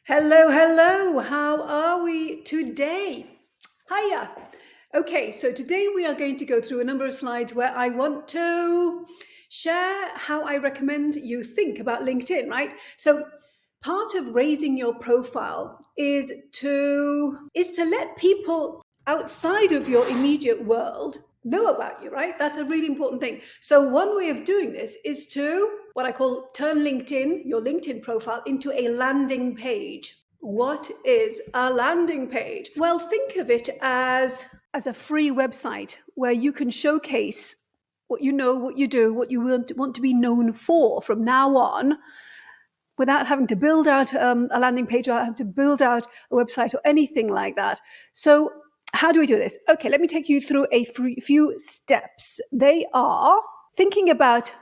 Hello, hello. How are we today? Hiya. Okay, so today we are going to go through a number of slides where I want to share how I recommend you think about LinkedIn, right? So part of raising your profile is to let people outside of your immediate world know about you, right? That's a really important thing. So one way of doing this is to what I call turn LinkedIn, your LinkedIn profile, into a landing page. What is a landing page? Well, think of it as a free website where you can showcase what you know, what you do, what you want to be known for from now on, without having to build out a landing page or having to build out a website or anything like that. So how do we do this? Okay, let me take you through a few steps. They are thinking about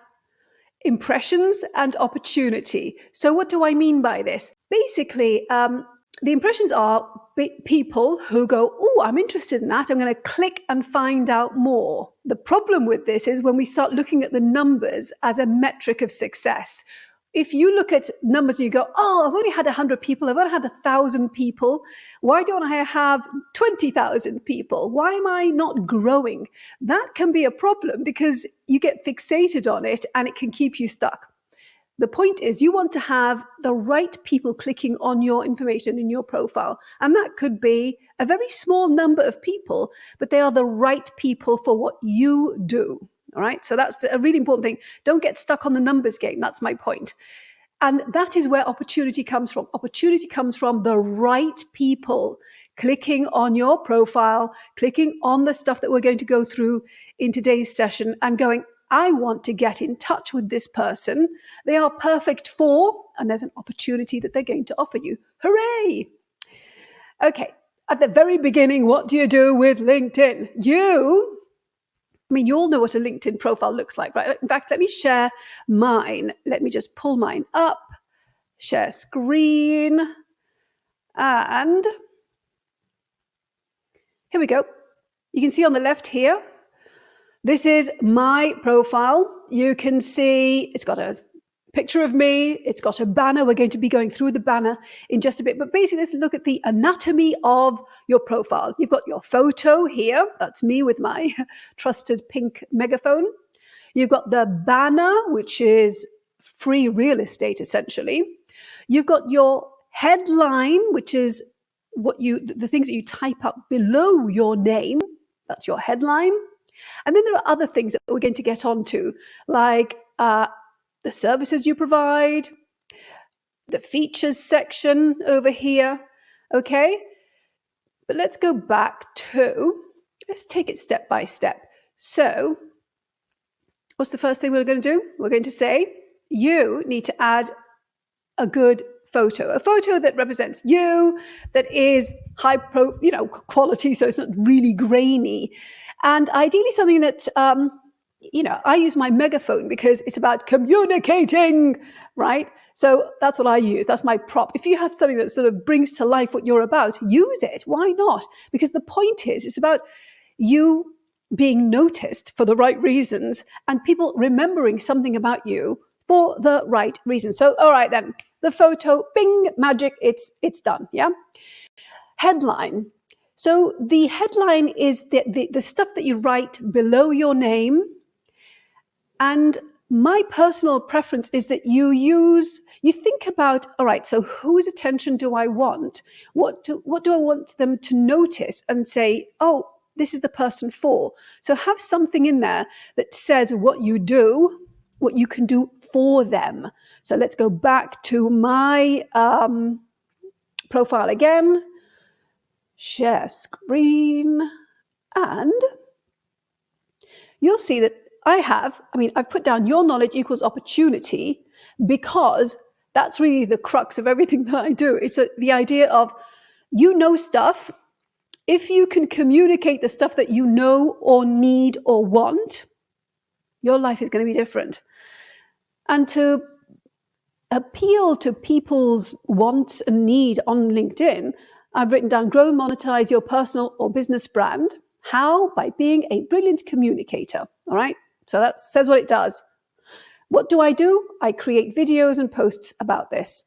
impressions and opportunity. So what do I mean by this? Basically, the impressions are people who go, oh, I'm interested in that. I'm going to click and find out more. The problem with this is when we start looking at the numbers as a metric of success. If you look at numbers and you go, oh, I've only had 100 people, I've only had 1,000 people, why don't I have 20,000 people? Why am I not growing? That can be a problem because you get fixated on it and it can keep you stuck. The point is you want to have the right people clicking on your information in your profile. And that could be a very small number of people, but they are the right people for what you do. All right. So that's a really important thing. Don't get stuck on the numbers game. That's my point. And that is where opportunity comes from. Opportunity comes from the right people clicking on your profile, clicking on the stuff that we're going to go through in today's session and going, I want to get in touch with this person. They are perfect for, and there's an opportunity that they're going to offer you. Hooray! Okay, at the very beginning, what do you do with LinkedIn? You all know what a LinkedIn profile looks like, right? In fact, let me share mine. Let me just pull mine up, share screen, and here we go. You can see on the left here, this is my profile. You can see it's got a picture of me. It's got a banner. We're going to be going through the banner in just a bit. But basically, let's look at the anatomy of your profile. You've got your photo here. That's me with my trusted pink megaphone. You've got the banner, which is free real estate, essentially. You've got your headline, which is the things that you type up below your name. That's your headline. And then there are other things that we're going to get onto, like the services you provide, the features section over here, okay? But let's go back let's take it step by step. So what's the first thing we're going to do? We're going to say, you need to add a good photo, a photo that represents you, that is high quality, so it's not really grainy. And ideally something that I use my megaphone because it's about communicating, right? So that's what I use. That's my prop. If you have something that sort of brings to life what you're about, use it. Why not? Because the point is, it's about you being noticed for the right reasons and people remembering something about you for the right reasons. So, all right, then the photo, bing, magic, it's done. Yeah. Headline. So the headline is the stuff that you write below your name. And my personal preference is that you think about, all right, so whose attention do I want? What do I want them to notice and say, oh, this is the person for? So have something in there that says what you do, what you can do for them. So let's go back to my profile again, share screen, and you'll see that I've put down your knowledge equals opportunity because that's really the crux of everything that I do. It's the idea of you know stuff. If you can communicate the stuff that you know or need or want, your life is going to be different. And to appeal to people's wants and need on LinkedIn, I've written down grow and monetize your personal or business brand. How? By being a brilliant communicator. All right. So that says what it does. What do? I create videos and posts about this.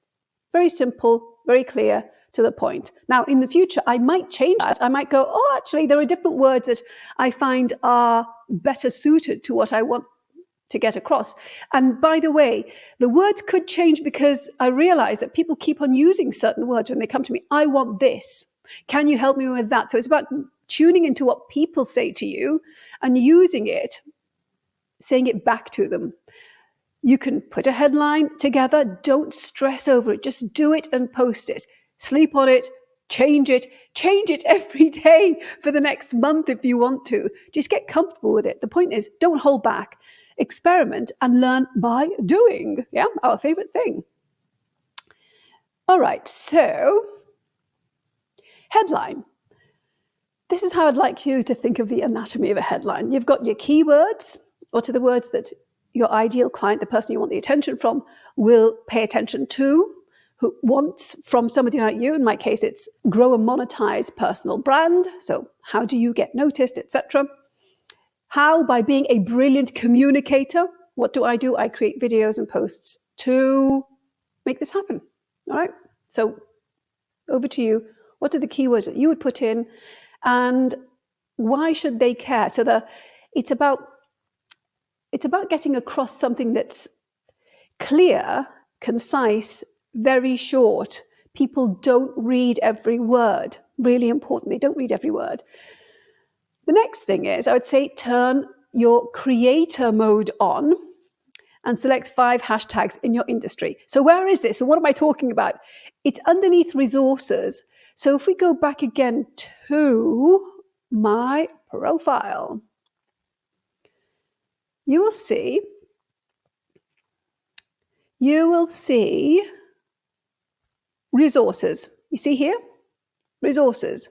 Very simple, very clear, to the point. Now, in the future, I might change that. I might go, oh, actually, there are different words that I find are better suited to what I want to get across. And by the way, the words could change because I realize that people keep on using certain words when they come to me. I want this. Can you help me with that? So it's about tuning into what people say to you and using it, saying it back to them. You can put a headline together. Don't stress over it. Just do it and post it. Sleep on it. Change it every day for the next month if you want to. Just get comfortable with it. The point is, don't hold back. Experiment and learn by doing. Yeah, our favorite thing. All right, so headline. This is how I'd like you to think of the anatomy of a headline. You've got your keywords, or to the words that your ideal client, the person you want the attention from, will pay attention to, who wants from somebody like you. In my case, it's grow and monetize personal brand. So how do you get noticed, etc. How? By being a brilliant communicator. What do? I create videos and posts to make this happen. All right. So over to you. What are the keywords that you would put in, and why should they care? So it's about getting across something that's clear, concise, very short. People don't read every word. Really important. They don't read every word. The next thing is, I would say, turn your creator mode on and select 5 hashtags in your industry. So where is this? So what am I talking about? It's underneath resources. So if we go back again to my profile, you will see resources. You see here? Resources.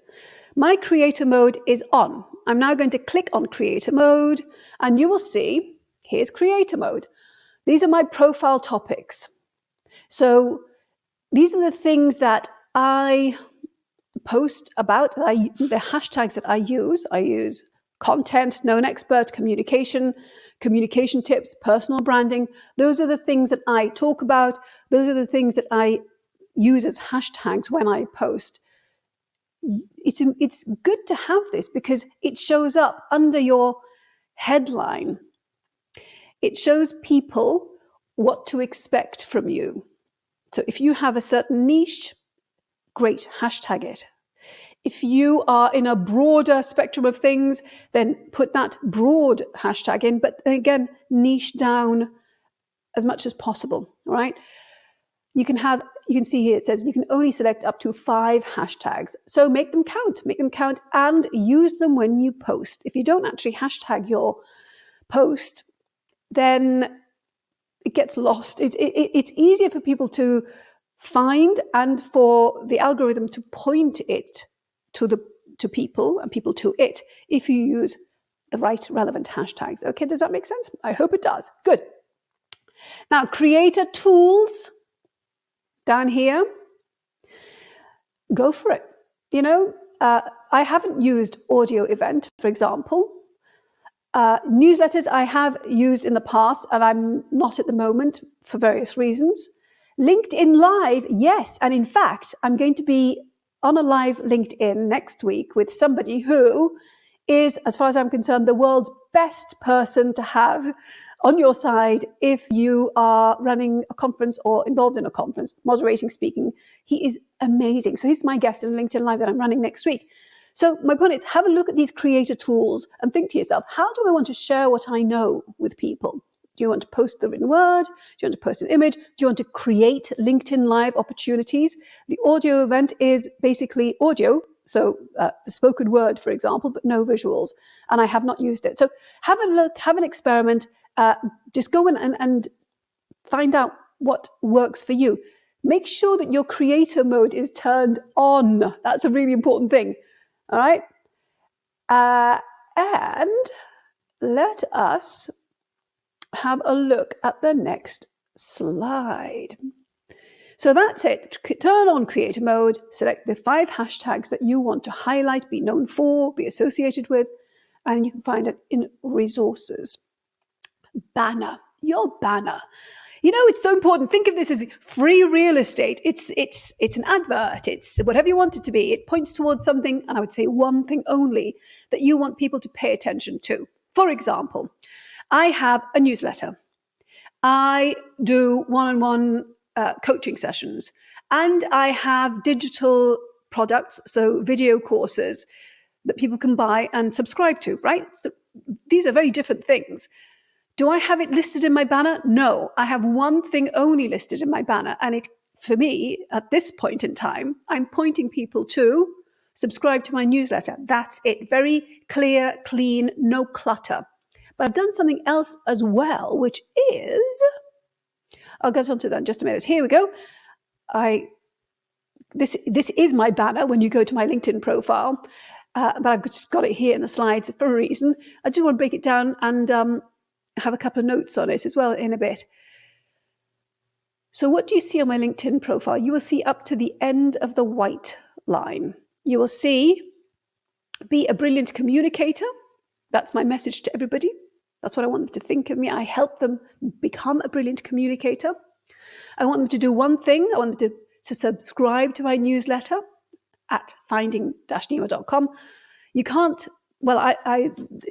My creator mode is on. I'm now going to click on creator mode, and you will see, here's creator mode. These are my profile topics. So these are the things that I post about, the hashtags that I use. I use content, known expert, communication tips, personal branding. Those are the things that I talk about. Those are the things that I use as hashtags when I post. It's good to have this because it shows up under your headline. It shows people what to expect from you. So if you have a certain niche, great, hashtag it. If you are in a broader spectrum of things, then put that broad hashtag in, but again, niche down as much as possible, all right? You can see here, it says you can only select up to 5 hashtags. So make them count and use them when you post. If you don't actually hashtag your post, then it gets lost. It's easier for people to find and for the algorithm to point it to people and people to it if you use the right relevant hashtags. Okay, does that make sense? I hope it does. Good. Now, creator tools down here, go for it. I haven't used audio event, for example. Newsletters I have used in the past, and I'm not at the moment for various reasons. LinkedIn Live, yes. And in fact, I'm going to be on a live LinkedIn next week with somebody who is, as far as I'm concerned, the world's best person to have on your side if you are running a conference or involved in a conference, moderating, speaking. He is amazing. So he's my guest in LinkedIn Live that I'm running next week. So my point is, have a look at these creator tools and think to yourself, how do I want to share what I know with people? Do you want to post the written word? Do you want to post an image? Do you want to create LinkedIn Live opportunities? The audio event is basically audio, so the spoken word, for example, but no visuals. And I have not used it. So have a look, have an experiment. Just go in and find out what works for you. Make sure that your creator mode is turned on. That's a really important thing. All right? And let us have a look at the next slide. So that's it. Turn on creator mode, select the 5 hashtags that you want to highlight, be known for, be associated with, and you can find it in resources. Banner, your banner. It's so important. Think of this as free real estate. It's an advert. It's whatever you want it to be. It points towards something, and I would say one thing only, that you want people to pay attention to. For example, I have a newsletter. I do one-on-one coaching sessions, and I have digital products, so video courses that people can buy and subscribe to, right? These are very different things. Do I have it listed in my banner? No, I have one thing only listed in my banner. And for me, at this point in time, I'm pointing people to subscribe to my newsletter. That's it. Very clear, clean, no clutter. But I've done something else as well, which is, I'll get onto that in just a minute. Here we go. This is my banner when you go to my LinkedIn profile, but I've just got it here in the slides for a reason. I just want to break it down and have a couple of notes on it as well in a bit. So what do you see on my LinkedIn profile? You will see up to the end of the white line. You will see, be a brilliant communicator. That's my message to everybody. That's what I want them to think of me. I help them become a brilliant communicator. I want them to do one thing. I want them to subscribe to my newsletter at finding-nima.com. You can't, well,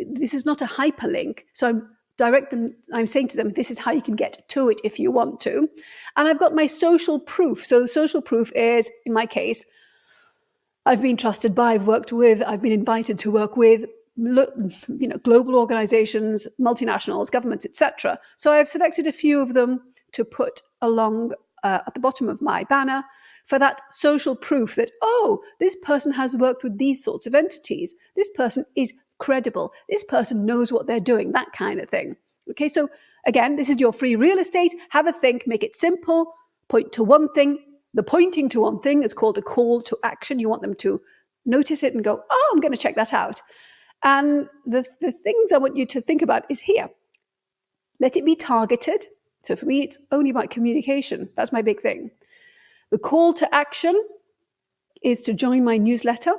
this is not a hyperlink, so I'm saying to them, this is how you can get to it if you want to. And I've got my social proof. So social proof is, in my case, I've been trusted by, I've been invited to work with, global organizations, multinationals, governments, etc. So I've selected a few of them to put along at the bottom of my banner for that social proof that, this person has worked with these sorts of entities. This person is credible. This person knows what they're doing, that kind of thing. Okay, so again, this is your free real estate. Have a think, make it simple, point to one thing. The pointing to one thing is called a call to action. You want them to notice it and go, I'm going to check that out. And the things I want you to think about is here. Let it be targeted. So for me, it's only about communication. That's my big thing. The call to action is to join my newsletter.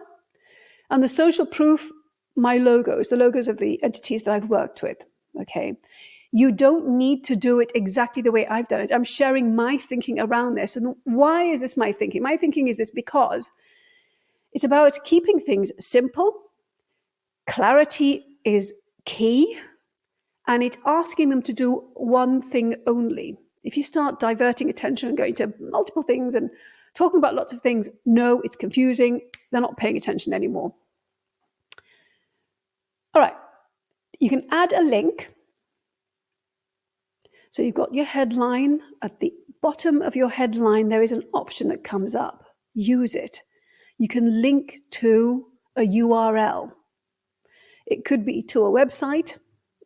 And the social proof, my logos, the logos of the entities that I've worked with. Okay. You don't need to do it exactly the way I've done it. I'm sharing my thinking around this. And why is this my thinking? My thinking is this because it's about keeping things simple. Clarity is key. And it's asking them to do one thing only. If you start diverting attention and going to multiple things and talking about lots of things, no, it's confusing. They're not paying attention anymore. All right. You can add a link. So you've got your headline. At the bottom of your headline, there is an option that comes up. Use it. You can link to a URL. It could be to a website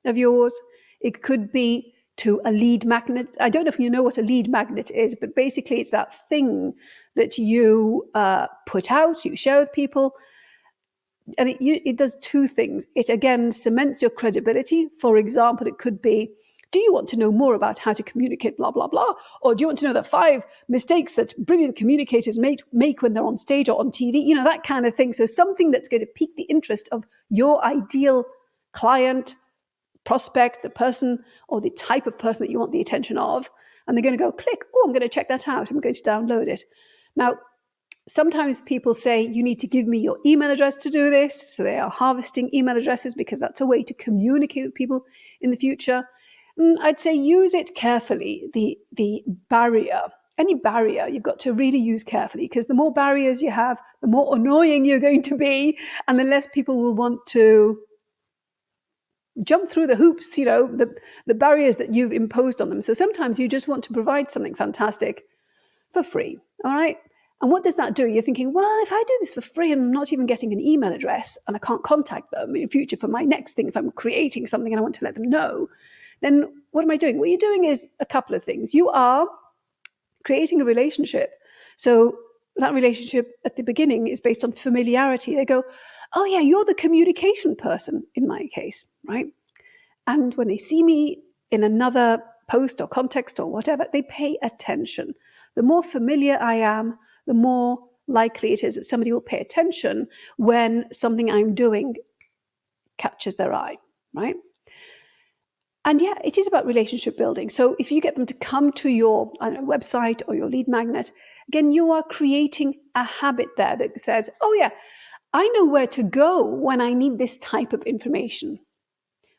of yours. It could be to a lead magnet. I don't know if you know what a lead magnet is, but basically it's that thing that you put out, you share with people. And it does two things. It, again, cements your credibility. For example, it could be, do you want to know more about how to communicate, blah, blah, blah? Or do you want to know the 5 mistakes that brilliant communicators make when they're on stage or on TV? That kind of thing. So something that's going to pique the interest of your ideal client, prospect, the person or the type of person that you want the attention of. And they're going to go, click, I'm going to check that out. I'm going to download it. Now, sometimes people say, you need to give me your email address to do this. So they are harvesting email addresses because that's a way to communicate with people in the future. I'd say use it carefully. The barrier, any barrier, you've got to really use carefully, because the more barriers you have, the more annoying you're going to be, and the less people will want to jump through the hoops, the barriers that you've imposed on them. So sometimes you just want to provide something fantastic for free. All right. And what does that do? You're thinking, well, if I do this for free and I'm not even getting an email address and I can't contact them in future for my next thing, if I'm creating something and I want to let them know, then what am I doing? What you're doing is a couple of things. You are creating a relationship. So that relationship at the beginning is based on familiarity. They go, oh yeah, you're the communication person in my case, right? And when they see me in another post or context or whatever, they pay attention. The more familiar I am, the more likely it is that somebody will pay attention when something I'm doing catches their eye, right? And yeah, it is about relationship building. So if you get them to come to your website or your lead magnet, again, you are creating a habit there that says, oh yeah, I know where to go when I need this type of information,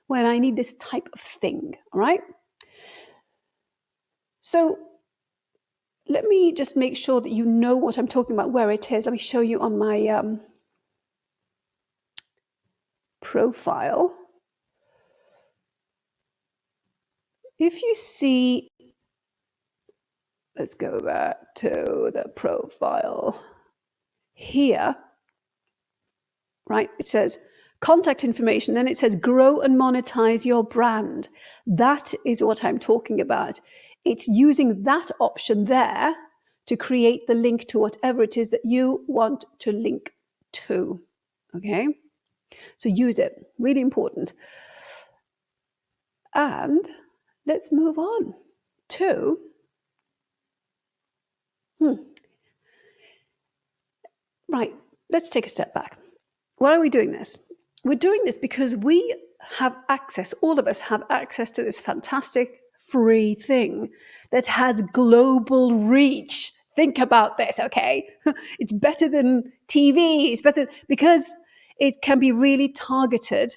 when I need this type of thing, all right? So let me just make sure that you know what I'm talking about, where it is. Let me show you on my profile. If you see, let's go back to the profile here, right? It says contact information, then it says grow and monetize your brand. That is what I'm talking about. It's using that option there to create the link to whatever it is that you want to link to, okay? So use it, really important. And let's move on to, right, let's take a step back. Why are we doing this? We're doing this because we have access, all of us have access to this fantastic free thing that has global reach. Think about this, okay? It's better than TV, it's better because it can be really targeted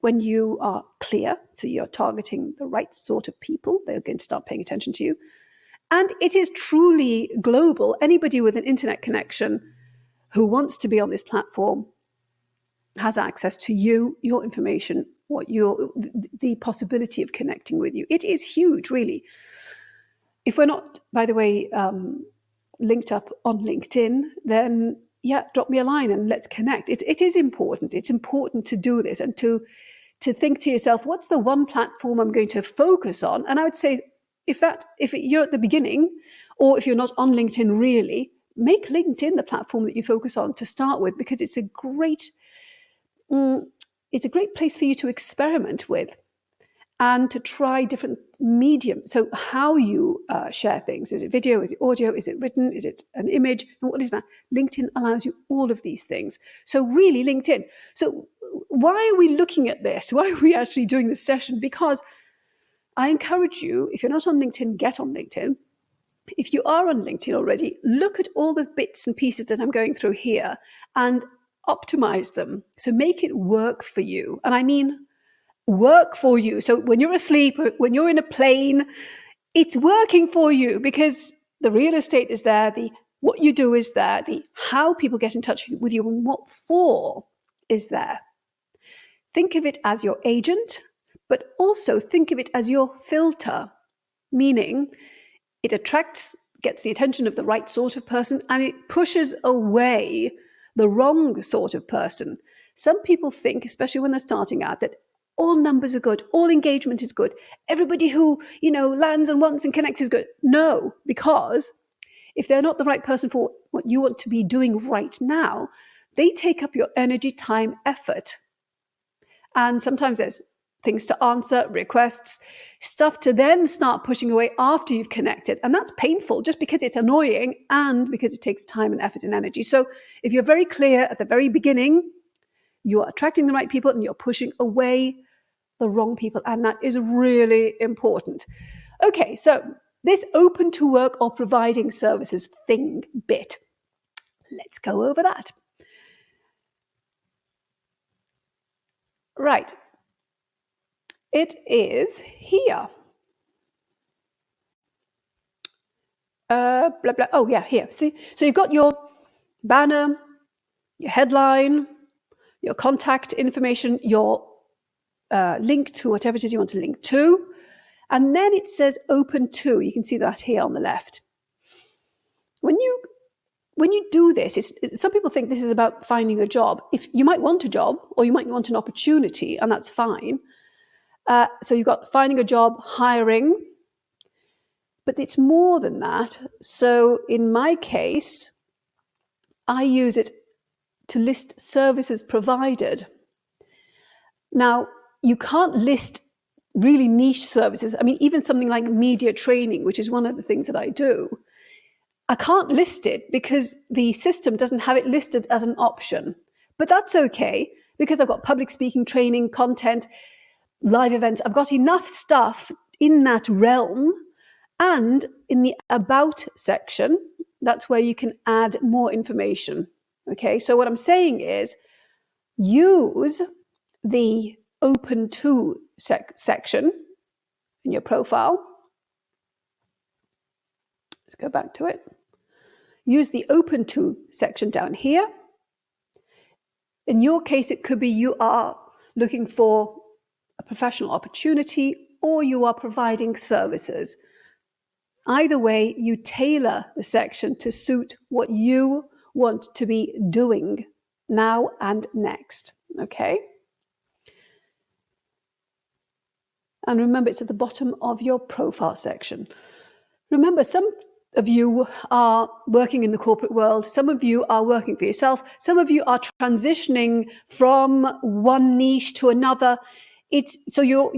when you are clear. So you're targeting the right sort of people. They're going to start paying attention to you. And it is truly global. Anybody with an internet connection who wants to be on this platform has access to you, your information, the possibility of connecting with you. It is huge, really. If we're not, by the way, linked up on LinkedIn, then yeah, drop me a line and let's connect. It is important. It's important to do this and to think to yourself, what's the one platform I'm going to focus on? And I would say, if you're at the beginning, or if you're not on LinkedIn really, make LinkedIn the platform that you focus on to start with, because it's a great place for you to experiment with and to try different mediums. So how you share things. Is it video? Is it audio? Is it written? Is it an image? And what is that? LinkedIn allows you all of these things. So really LinkedIn. So why are we looking at this? Why are we actually doing this session? Because I encourage you, if you're not on LinkedIn, get on LinkedIn. If you are on LinkedIn already, look at all the bits and pieces that I'm going through here and optimize them. So make it work for you. And I mean work for you. So when you're asleep, when you're in a plane, it's working for you, because the real estate is there, the what you do is there, the how people get in touch with you and what for is there. Think of it as your agent, but also think of it as your filter, meaning it gets the attention of the right sort of person, and it pushes away the wrong sort of person. Some people think, especially when they're starting out, that all numbers are good, all engagement is good, everybody who, lands and wants and connects is good. No, because if they're not the right person for what you want to be doing right now, they take up your energy, time, effort. And sometimes there's things to answer, requests, stuff to then start pushing away after you've connected. And that's painful just because it's annoying and because it takes time and effort and energy. So if you're very clear at the very beginning, you are attracting the right people and you're pushing away the wrong people. And that is really important. Okay, so this open to work or providing services thing bit. Let's go over that. Right. It is here. Blah, blah. Oh, yeah, here. See? So you've got your banner, your headline, your contact information, your link to whatever it is you want to link to. And then it says open to. You can see that here on the left. When you do this, some people think this is about finding a job. If you might want a job or you might want an opportunity, and that's fine. So you've got finding a job, hiring, but it's more than that. So in my case, I use it to list services provided. Now, you can't list really niche services. I mean, even something like media training, which is one of the things that I do, I can't list it because the system doesn't have it listed as an option. But that's okay, because I've got public speaking training, content. live events. I've got enough stuff in that realm. And in the about section, that's where you can add more information. Okay, so what I'm saying is use the open to section in your profile. Let's go back to it. Use the open to section down here. In your case, it could be you are looking for a professional opportunity or you are providing services. Either way, you tailor the section to suit what you want to be doing now and next, okay? And remember, it's at the bottom of your profile section. Remember, some of you are working in the corporate world. Some of you are working for yourself. Some of you are transitioning from one niche to another. So your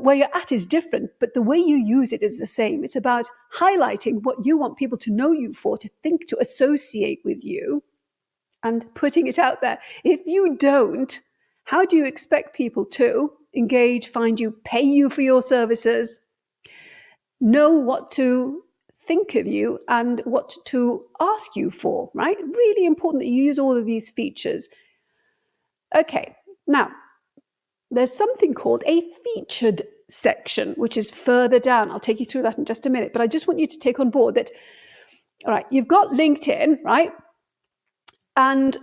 where you're at is different, but the way you use it is the same. It's about highlighting what you want people to know you for, to think, to associate with you, and putting it out there. If you don't, how do you expect people to engage, find you, pay you for your services, know what to think of you and what to ask you for, right? Really important that you use all of these features. Okay, now, there's something called a featured section, which is further down. I'll take you through that in just a minute, but I just want you to take on board that, all right, you've got LinkedIn, right? And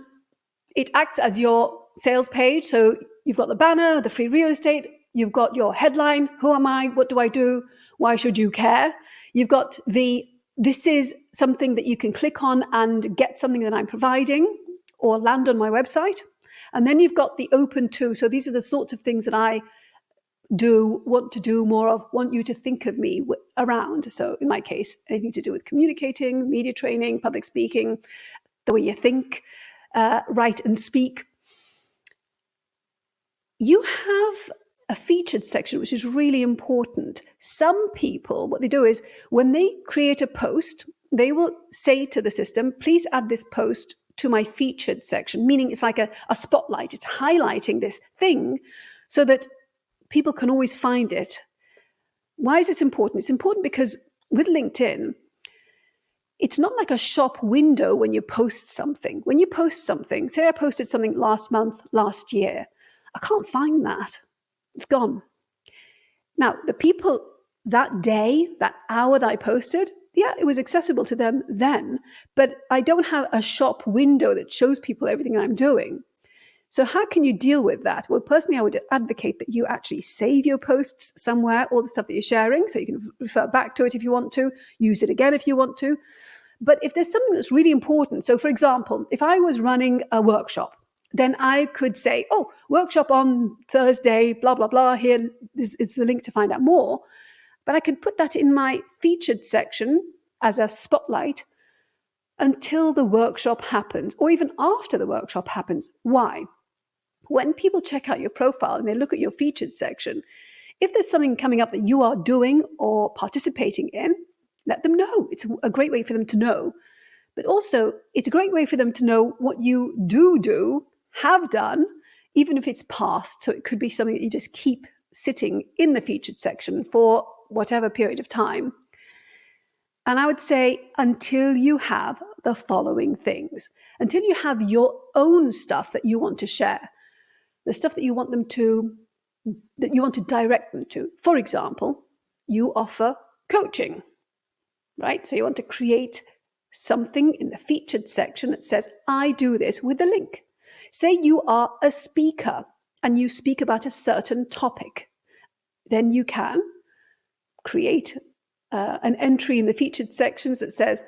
it acts as your sales page. So you've got the banner, the free real estate, you've got your headline, who am I, what do I do, why should you care? You've got this is something that you can click on and get something that I'm providing or land on my website. And then you've got the open to. So these are the sorts of things that I do, want to do more of, want you to think of me around. So in my case, anything to do with communicating, media training, public speaking, the way you think, write and speak. You have a featured section, which is really important. Some people, what they do is when they create a post, they will say to the system, please add this post to my featured section, meaning it's like a spotlight. It's highlighting this thing so that people can always find it. Why is this important? It's important because with LinkedIn, it's not like a shop window when you post something. When you post something, say I posted something last month, last year, I can't find that. It's gone. Now, the people that day, that hour that I posted, yeah, it was accessible to them then, but I don't have a shop window that shows people everything I'm doing. So how can you deal with that? Well, personally, I would advocate that you actually save your posts somewhere, all the stuff that you're sharing, so you can refer back to it if you want to, use it again if you want to. But if there's something that's really important, so for example, if I was running a workshop, then I could say, oh, workshop on Thursday, blah, blah, blah, here is the link to find out more. But I could put that in my featured section as a spotlight until the workshop happens, or even after the workshop happens. Why? When people check out your profile and they look at your featured section, if there's something coming up that you are doing or participating in, let them know. It's a great way for them to know. But also, it's a great way for them to know what you do, have done, even if it's past. So it could be something that you just keep sitting in the featured section for whatever period of time. And I would say until you have the following things, until you have your own stuff that you want to share, the stuff that you want to direct them to. For example, you offer coaching, right? So you want to create something in the featured section that says, I do this with a link. Say you are a speaker and you speak about a certain topic. Then you can create an entry in the featured sections that says,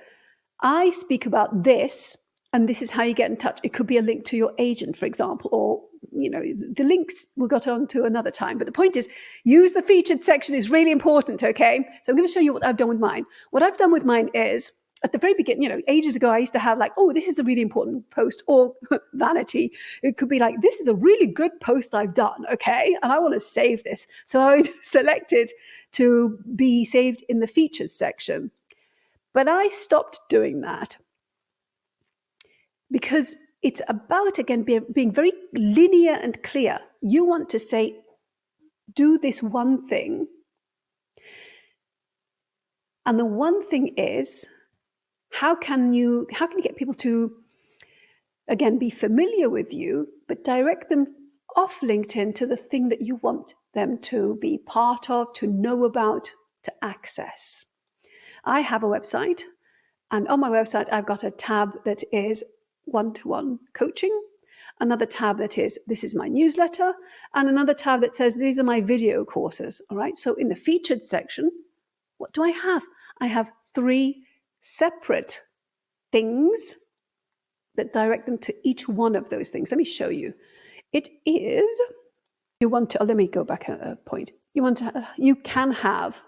I speak about this, and this is how you get in touch. It could be a link to your agent, for example, or the links we'll get on to another time. But the point is, use the featured section is really important, okay? So I'm going to show you what I've done with mine. What I've done with mine is, at the very beginning, ages ago, I used to have like, oh, this is a really important post, or vanity. It could be like, this is a really good post I've done, okay? And I want to save this. So I would select it to be saved in the features section. But I stopped doing that because it's about, again, being very linear and clear. You want to say, do this one thing. And the one thing is, how can you get people to, again, be familiar with you, but direct them off LinkedIn to the thing that you want them to be part of, to know about, to access? I have a website, and on my website, I've got a tab that is one-to-one coaching, another tab that is, this is my newsletter, and another tab that says, these are my video courses. All right. So in the featured section, what do I have? I have 3 separate things that direct them to each one of those things. Let me show you. It is, you want to, let me go back a point. You can have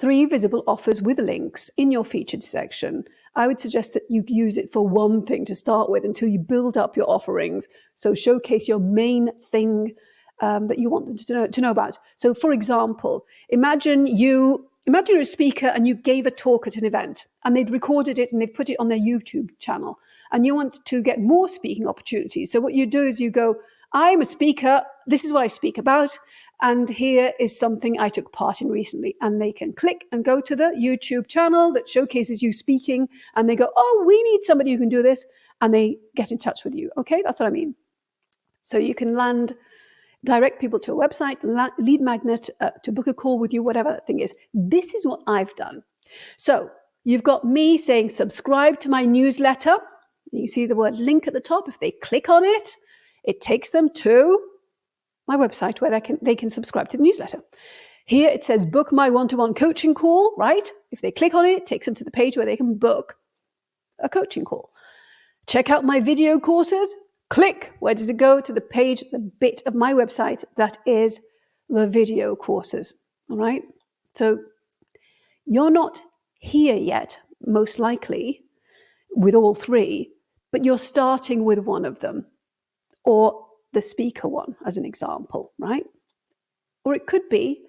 3 visible offers with links in your featured section. I would suggest that you use it for one thing to start with until you build up your offerings. So showcase your main thing that you want them to know about. So for example, imagine you're a speaker and you gave a talk at an event and they'd recorded it and they've put it on their YouTube channel, and you want to get more speaking opportunities. So what you do is you go, I'm a speaker, this is what I speak about, and here is something I took part in recently. And they can click and go to the YouTube channel that showcases you speaking, and they go, oh, we need somebody who can do this, and they get in touch with you. Okay, that's what I mean. So you can direct people to a website, lead magnet, to book a call with you, whatever that thing is. This is what I've done. So you've got me saying, subscribe to my newsletter. You see the word link at the top. If they click on it, it takes them to my website where they can subscribe to the newsletter. Here it says, book my one-to-one coaching call, right? If they click on it, it takes them to the page where they can book a coaching call. Check out my video courses. Click. Where does it go? To the page, the bit of my website that is the video courses. All right. So you're not here yet, most likely, with all 3, but you're starting with one of them, or the speaker one, as an example, right? Or it could be,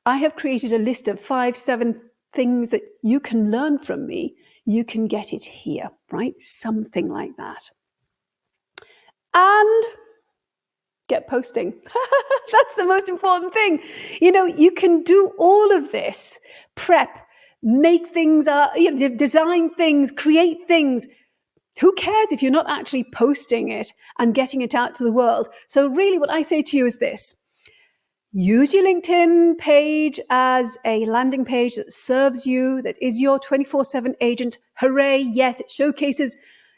I have created a list of 5, 7 things that you can learn from me. You can get it here, right? Something like that. And get posting. That's the most important thing. You can do all of this, prep, make things, design things, create things. Who cares if you're not actually posting it and getting it out to the world? So really what I say to you is this: use your LinkedIn page as a landing page that serves you, that is your 24/7 agent. Hooray, yes, it showcases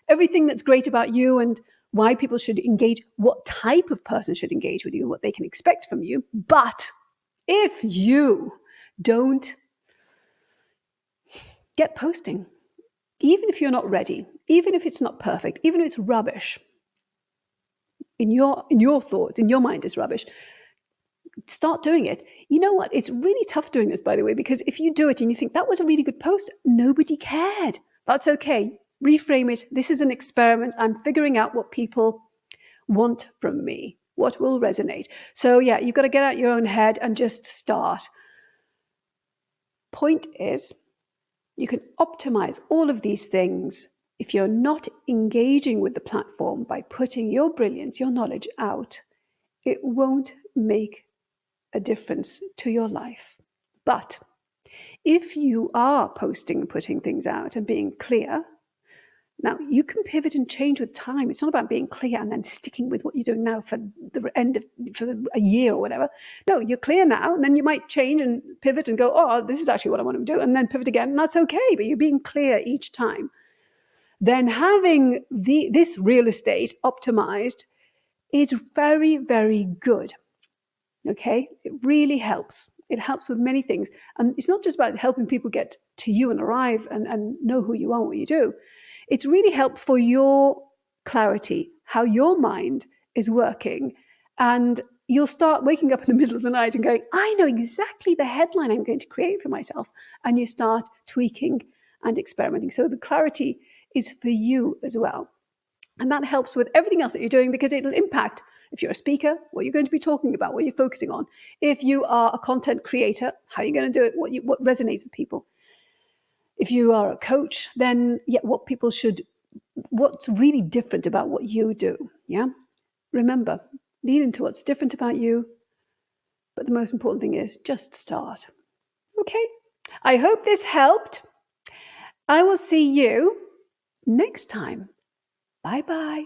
everything that's great about you and why people should engage, what type of person should engage with you, what they can expect from you. But if you don't get posting, even if you're not ready, even if it's not perfect, even if it's rubbish, in your thoughts, in your mind it's rubbish, start doing it. You know what? It's really tough doing this, by the way, because if you do it and you think that was a really good post, nobody cared. That's okay. Reframe it. This is an experiment. I'm figuring out what people want from me, what will resonate. So yeah, you've got to get out your own head and just start. Point is, you can optimize all of these things. If you're not engaging with the platform by putting your brilliance, your knowledge out, it won't make a difference to your life. But if you are posting and putting things out and being clear, now you can pivot and change with time. It's not about being clear and then sticking with what you're doing now for a year or whatever. No, you're clear now, and then you might change and pivot and go, oh, this is actually what I want to do, and then pivot again, and that's okay, but you're being clear each time. Then having this real estate optimized is very, very good. Okay, it really helps. It helps with many things. And it's not just about helping people get to you and arrive and know who you are and what you do. It's really helped for your clarity, how your mind is working. And you'll start waking up in the middle of the night and going, I know exactly the headline I'm going to create for myself. And you start tweaking and experimenting. So the clarity is for you as well. And that helps with everything else that you're doing, because it'll impact, if you're a speaker, what you're going to be talking about, what you're focusing on. If you are a content creator, how you're going to do it, what resonates with people. If you are a coach, then what's really different about what you do. Yeah. Remember, lean into what's different about you But the most important thing is just start. Okay. I hope this helped. I will see you next time. Bye-bye.